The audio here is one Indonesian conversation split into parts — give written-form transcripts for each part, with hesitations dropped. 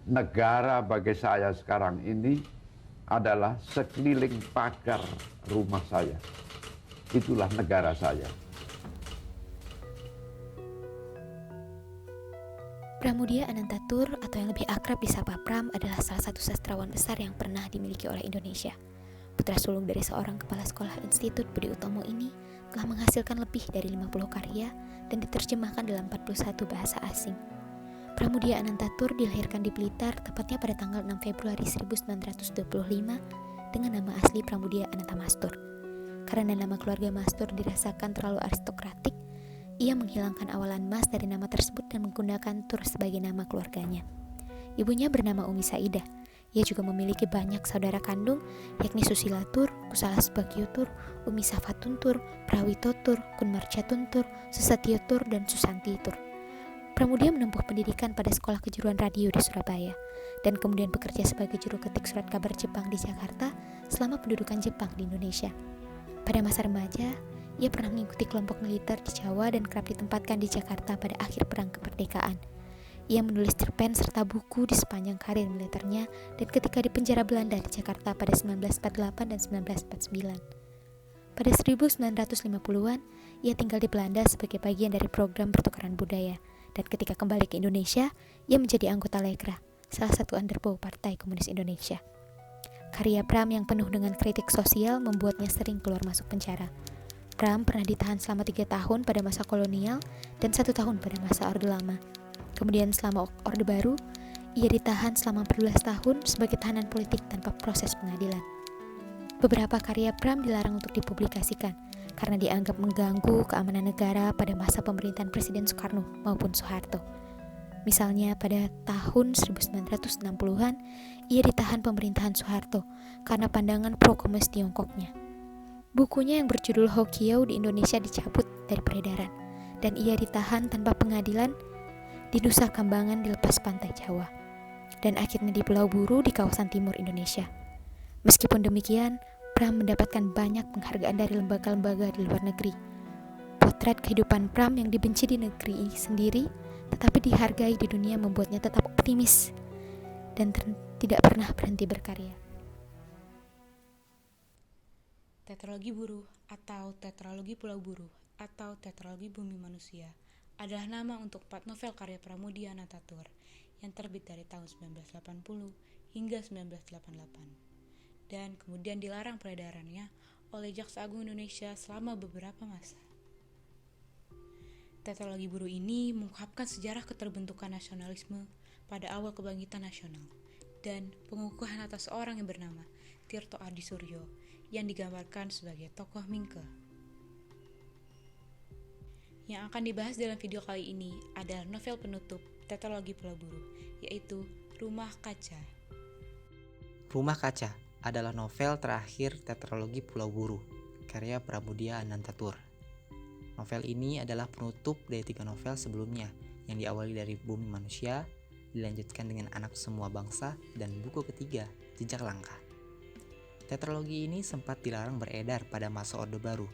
negara bagi saya sekarang ini adalah sekeliling pagar rumah saya. Itulah negara saya. Pramudia Anantatur atau yang lebih akrab disapa Pram adalah salah satu sastrawan besar yang pernah dimiliki oleh Indonesia. Putra sulung dari seorang kepala sekolah Institut Budi Utomo ini telah menghasilkan lebih dari 50 karya dan diterjemahkan dalam 41 bahasa asing. Pramudia Anantatur dilahirkan di Blitar tepatnya pada tanggal 6 Februari 1925 dengan nama asli Pramudia Anantamastur. Karena nama keluarga Mastur dirasakan terlalu aristokratik, ia menghilangkan awalan Mas dari nama tersebut dan menggunakan Tur sebagai nama keluarganya. Ibunya bernama Umi Saidah. Ia juga memiliki banyak saudara kandung, yakni Susila Tur, Kusala Subagio Tur, Umi Safatun Tur, Prawito Tur, Kunmarja Tur, Susatyo Tur, dan Susanti Tur. Pramudia menempuh pendidikan pada Sekolah Kejuruan Radio di Surabaya, dan kemudian bekerja sebagai juru ketik surat kabar Jepang di Jakarta selama pendudukan Jepang di Indonesia. Pada masa remaja, ia pernah mengikuti kelompok militer di Jawa dan kerap ditempatkan di Jakarta pada akhir Perang Kemerdekaan. Ia menulis cerpen serta buku di sepanjang karir militernya dan ketika di penjara Belanda di Jakarta pada 1948 dan 1949. Pada 1950-an, ia tinggal di Belanda sebagai bagian dari program pertukaran budaya, dan ketika kembali ke Indonesia, ia menjadi anggota Lekra, salah satu underbow Partai Komunis Indonesia. Karya Pram yang penuh dengan kritik sosial membuatnya sering keluar masuk penjara. Pram pernah ditahan selama 3 tahun pada masa kolonial dan 1 tahun pada masa Orde Lama. Kemudian selama Orde Baru, ia ditahan selama 14 tahun sebagai tahanan politik tanpa proses pengadilan. Beberapa karya Pram dilarang untuk dipublikasikan karena dianggap mengganggu keamanan negara pada masa pemerintahan Presiden Soekarno maupun Soeharto. Misalnya pada tahun 1960-an, ia ditahan pemerintahan Soeharto karena pandangan pro-komunis Tiongkoknya. Bukunya yang berjudul Hokkieu di Indonesia dicabut dari peredaran, dan ia ditahan tanpa pengadilan di Nusa Kambangan di lepas pantai Jawa, dan akhirnya di Pulau Buru di kawasan timur Indonesia. Meskipun demikian, Pram mendapatkan banyak penghargaan dari lembaga-lembaga di luar negeri. Potret kehidupan Pram yang dibenci di negeri sendiri, tetapi dihargai di dunia membuatnya tetap optimis dan tidak pernah berhenti berkarya. Tetralogi Buruh atau Tetralogi Pulau Buruh atau Tetralogi Bumi Manusia adalah nama untuk 4 novel karya Pramudia Anantatur yang terbit dari tahun 1980 hingga 1988 dan kemudian dilarang peredarannya oleh Jaksa Agung Indonesia selama beberapa masa. Tetralogi Buruh ini mengungkapkan sejarah keterbentukan nasionalisme pada awal kebangkitan nasional dan pengukuhan atas seorang yang bernama Tirto Adi Suryo yang digambarkan sebagai tokoh Mingke. Yang akan dibahas dalam video kali ini adalah novel penutup Tetralogi Pulau Buruh, yaitu Rumah Kaca. Rumah Kaca adalah novel terakhir Tetralogi Pulau Buruh, karya Pramudia Anantatur. Novel ini adalah penutup dari 3 novel sebelumnya yang diawali dari Bumi Manusia, dilanjutkan dengan Anak Semua Bangsa, dan buku ketiga, Jejak Langkah. Tetralogi ini sempat dilarang beredar pada masa Orde Baru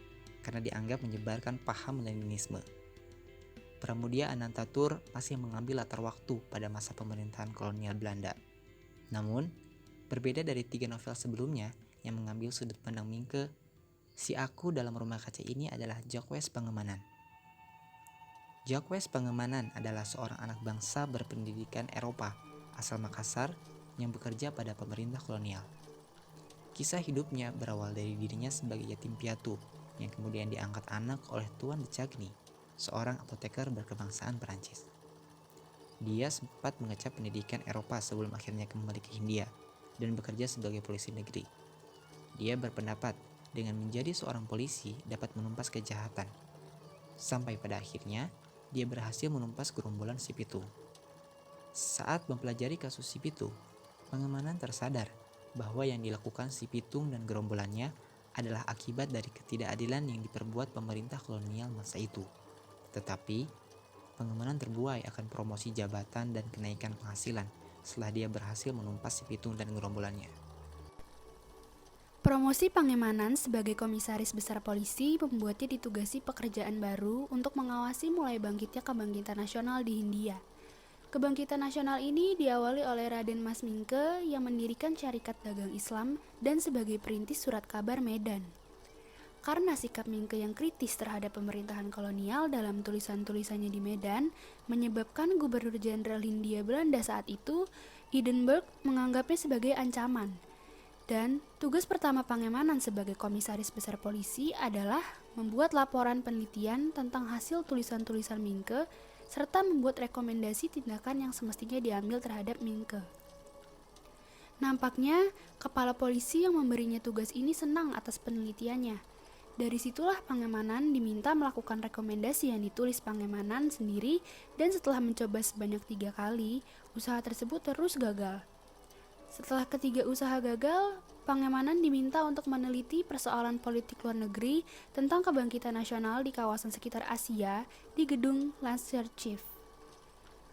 karena dianggap menyebarkan paham Leninisme. Pramudia Anantatur masih mengambil latar waktu pada masa pemerintahan kolonial Belanda. Namun, berbeda dari 3 novel sebelumnya yang mengambil sudut pandang Mingke, si aku dalam Rumah Kaca ini adalah Jacques Pangemanan. Jacques Pangemanan adalah seorang anak bangsa berpendidikan Eropa asal Makassar yang bekerja pada pemerintah kolonial. Kisah hidupnya berawal dari dirinya sebagai yatim piatu yang kemudian diangkat anak oleh Tuan de Chagny, seorang apoteker berkebangsaan Perancis. Dia sempat mengecap pendidikan Eropa sebelum akhirnya kembali ke Hindia dan bekerja sebagai polisi negeri. Dia berpendapat dengan menjadi seorang polisi dapat menumpas kejahatan. Sampai pada akhirnya, dia berhasil menumpas gerombolan si Pitung. Saat mempelajari kasus si Pitung, Pangemanan tersadar bahwa yang dilakukan si Pitung dan gerombolannya adalah akibat dari ketidakadilan yang diperbuat pemerintah kolonial masa itu. Tetapi, Pangemanan terbuai akan promosi jabatan dan kenaikan penghasilan setelah dia berhasil menumpas si Pitung dan gerombolannya. Promosi Pangemanan sebagai komisaris besar polisi membuatnya ditugasi pekerjaan baru untuk mengawasi mulai bangkitnya kebangkitan nasional di Hindia. Kebangkitan nasional ini diawali oleh Raden Mas Mingke yang mendirikan Syarikat Dagang Islam dan sebagai perintis surat kabar Medan. Karena sikap Mingke yang kritis terhadap pemerintahan kolonial dalam tulisan-tulisannya di Medan, menyebabkan Gubernur Jenderal Hindia Belanda saat itu, Hindenburg, menganggapnya sebagai ancaman. Dan tugas pertama Pangemanan sebagai Komisaris Besar Polisi adalah membuat laporan penelitian tentang hasil tulisan-tulisan Mingke serta membuat rekomendasi tindakan yang semestinya diambil terhadap Mingke. Nampaknya, kepala polisi yang memberinya tugas ini senang atas penelitiannya. Dari situlah Pangemanan diminta melakukan rekomendasi yang ditulis Pangemanan sendiri, dan setelah mencoba sebanyak 3 kali, usaha tersebut terus gagal. Setelah ketiga usaha gagal, Pangemanan diminta untuk meneliti persoalan politik luar negeri tentang kebangkitan nasional di kawasan sekitar Asia di gedung Landsarchiv.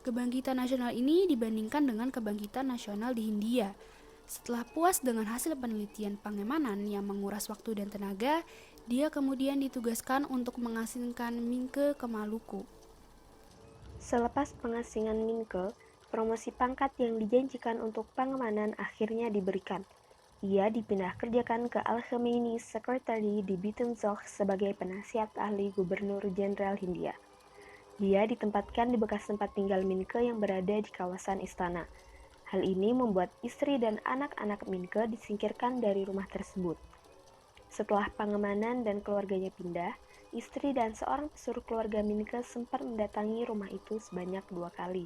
Kebangkitan nasional ini dibandingkan dengan kebangkitan nasional di Hindia. Setelah puas dengan hasil penelitian Pangemanan yang menguras waktu dan tenaga, dia kemudian ditugaskan untuk mengasingkan Mingke ke Maluku. Selepas pengasingan Mingke, promosi pangkat yang dijanjikan untuk Pangemanan akhirnya diberikan. Ia dipindah kerjakan ke Al-Khmeini Secretary di Buitenzorg sebagai penasihat ahli Gubernur Jenderal Hindia. Dia ditempatkan di bekas tempat tinggal Mingke yang berada di kawasan istana. Hal ini membuat istri dan anak-anak Mingke disingkirkan dari rumah tersebut. Setelah Pangemanan dan keluarganya pindah, istri dan seorang pesuruh keluarga Mingke sempat mendatangi rumah itu sebanyak 2 kali.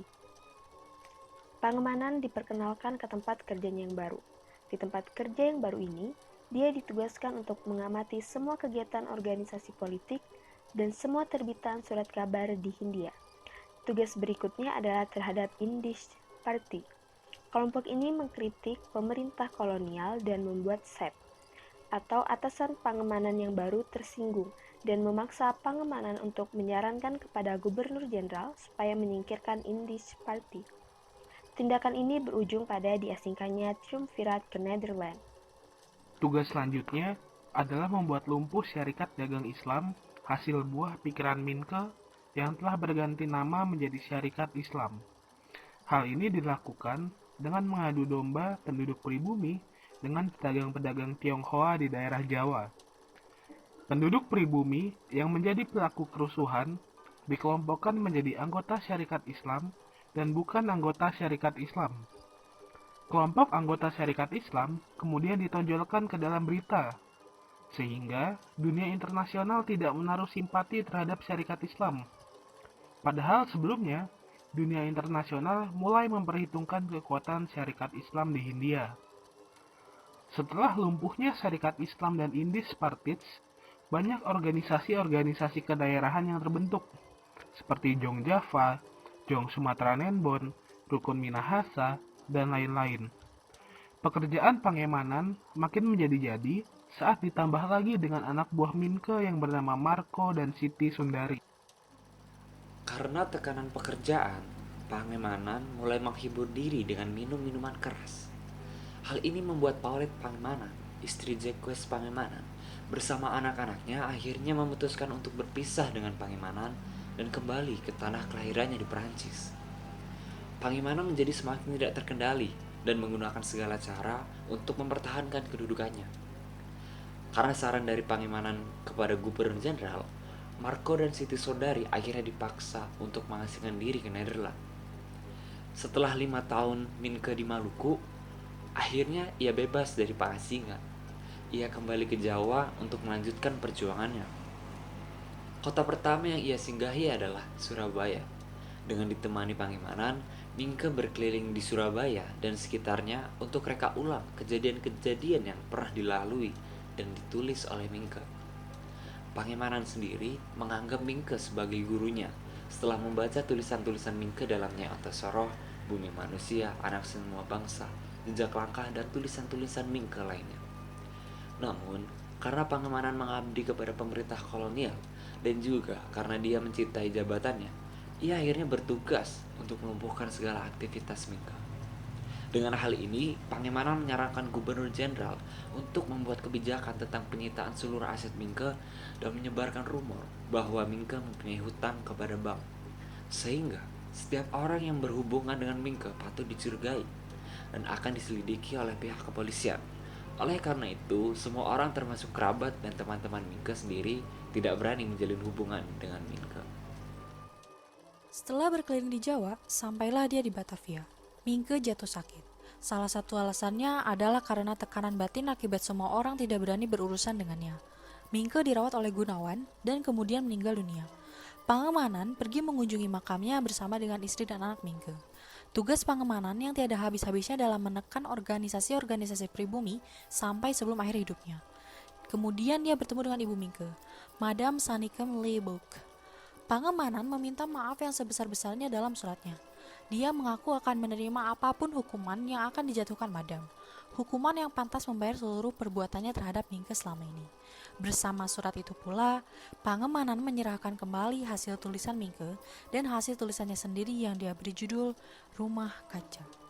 Pangemanan diperkenalkan ke tempat kerjanya yang baru. Di tempat kerja yang baru ini, dia ditugaskan untuk mengamati semua kegiatan organisasi politik dan semua terbitan surat kabar di Hindia. Tugas berikutnya adalah terhadap Indisch Party. Kelompok ini mengkritik pemerintah kolonial dan membuat SEP, atau atasan Pangemanan yang baru tersinggung dan memaksa Pangemanan untuk menyarankan kepada Gubernur Jenderal supaya menyingkirkan Indisch Party. Tindakan ini berujung pada diasingkannya Triumvirat ke Nederland. Tugas selanjutnya adalah membuat lumpuh Syarikat Dagang Islam, hasil buah pikiran Mingke yang telah berganti nama menjadi Syarikat Islam. Hal ini dilakukan dengan mengadu domba penduduk pribumi dengan pedagang-pedagang Tionghoa di daerah Jawa. Penduduk pribumi yang menjadi pelaku kerusuhan dikelompokkan menjadi anggota Syarikat Islam dan bukan anggota Syarikat Islam. Kelompok anggota Syarikat Islam kemudian ditonjolkan ke dalam berita, sehingga dunia internasional tidak menaruh simpati terhadap Syarikat Islam. Padahal sebelumnya, dunia internasional mulai memperhitungkan kekuatan Syarikat Islam di Hindia. Setelah lumpuhnya Syarikat Islam dan Indisch Partits, banyak organisasi-organisasi kedaerahan yang terbentuk, seperti Jong Java, Jong Sumatera Nenbon, Rukun Minahasa, dan lain-lain. Pekerjaan Pangemanan makin menjadi-jadi saat ditambah lagi dengan anak buah Mingke yang bernama Marco dan Siti Sundari. Karena tekanan pekerjaan, Pangemanan mulai menghibur diri dengan minum minuman keras. Hal ini membuat Paulette Pangemanan, istri Jacques Pangemanan, bersama anak-anaknya akhirnya memutuskan untuk berpisah dengan Pangemanan dan kembali ke tanah kelahirannya di Perancis. Pangemanan menjadi semakin tidak terkendali dan menggunakan segala cara untuk mempertahankan kedudukannya. Karena saran dari Pangemanan kepada Gubernur Jenderal, Marco dan Siti Sundari akhirnya dipaksa untuk mengasingkan diri ke Nederland. Setelah 5 tahun Mingke di Maluku, akhirnya ia bebas dari pengasingan. Ia kembali ke Jawa untuk melanjutkan perjuangannya. Kota pertama yang ia singgahi adalah Surabaya. Dengan ditemani Pangemanan, Mingke berkeliling di Surabaya dan sekitarnya untuk reka ulang kejadian-kejadian yang pernah dilalui dan ditulis oleh Mingke. Pangemanan sendiri menganggap Mingke sebagai gurunya setelah membaca tulisan-tulisan Mingke dalam Nyai Antasoroh, Bumi Manusia, Anak Semua Bangsa, Jejak Langkah, dan tulisan-tulisan Mingke lainnya. Namun, karena Pangemanan mengabdi kepada pemerintah kolonial dan juga karena dia mencintai jabatannya, ia akhirnya bertugas untuk melumpuhkan segala aktivitas Mingke. Dengan hal ini, Pangemanan menyarankan Gubernur Jenderal untuk membuat kebijakan tentang penyitaan seluruh aset Mingke dan menyebarkan rumor bahwa Mingke mempunyai hutang kepada bank. Sehingga, Setiap orang yang berhubungan dengan Mingke patut dicurigai dan akan diselidiki oleh pihak kepolisian. Oleh karena itu, semua orang termasuk kerabat dan teman-teman Mingke sendiri tidak berani menjalin hubungan dengan Mingke. Setelah berkeliling di Jawa, sampailah dia di Batavia. Mingke jatuh sakit. Salah satu alasannya adalah karena tekanan batin akibat semua orang tidak berani berurusan dengannya. Mingke dirawat oleh Gunawan dan kemudian meninggal dunia. Pangemanan pergi mengunjungi makamnya bersama dengan istri dan anak Mingke. Tugas Pangemanan yang tiada habis-habisnya dalam menekan organisasi-organisasi pribumi sampai sebelum akhir hidupnya. Kemudian dia bertemu dengan Ibu Mingke, Madame Sanikem Leibok. Pangemanan meminta maaf yang sebesar-besarnya dalam suratnya. Dia mengaku akan menerima apapun hukuman yang akan dijatuhkan Madam. Hukuman yang pantas membayar seluruh perbuatannya terhadap Mingke selama ini. Bersama surat itu pula, Pangemanan menyerahkan kembali hasil tulisan Mingke dan hasil tulisannya sendiri yang dia beri judul Rumah Kaca.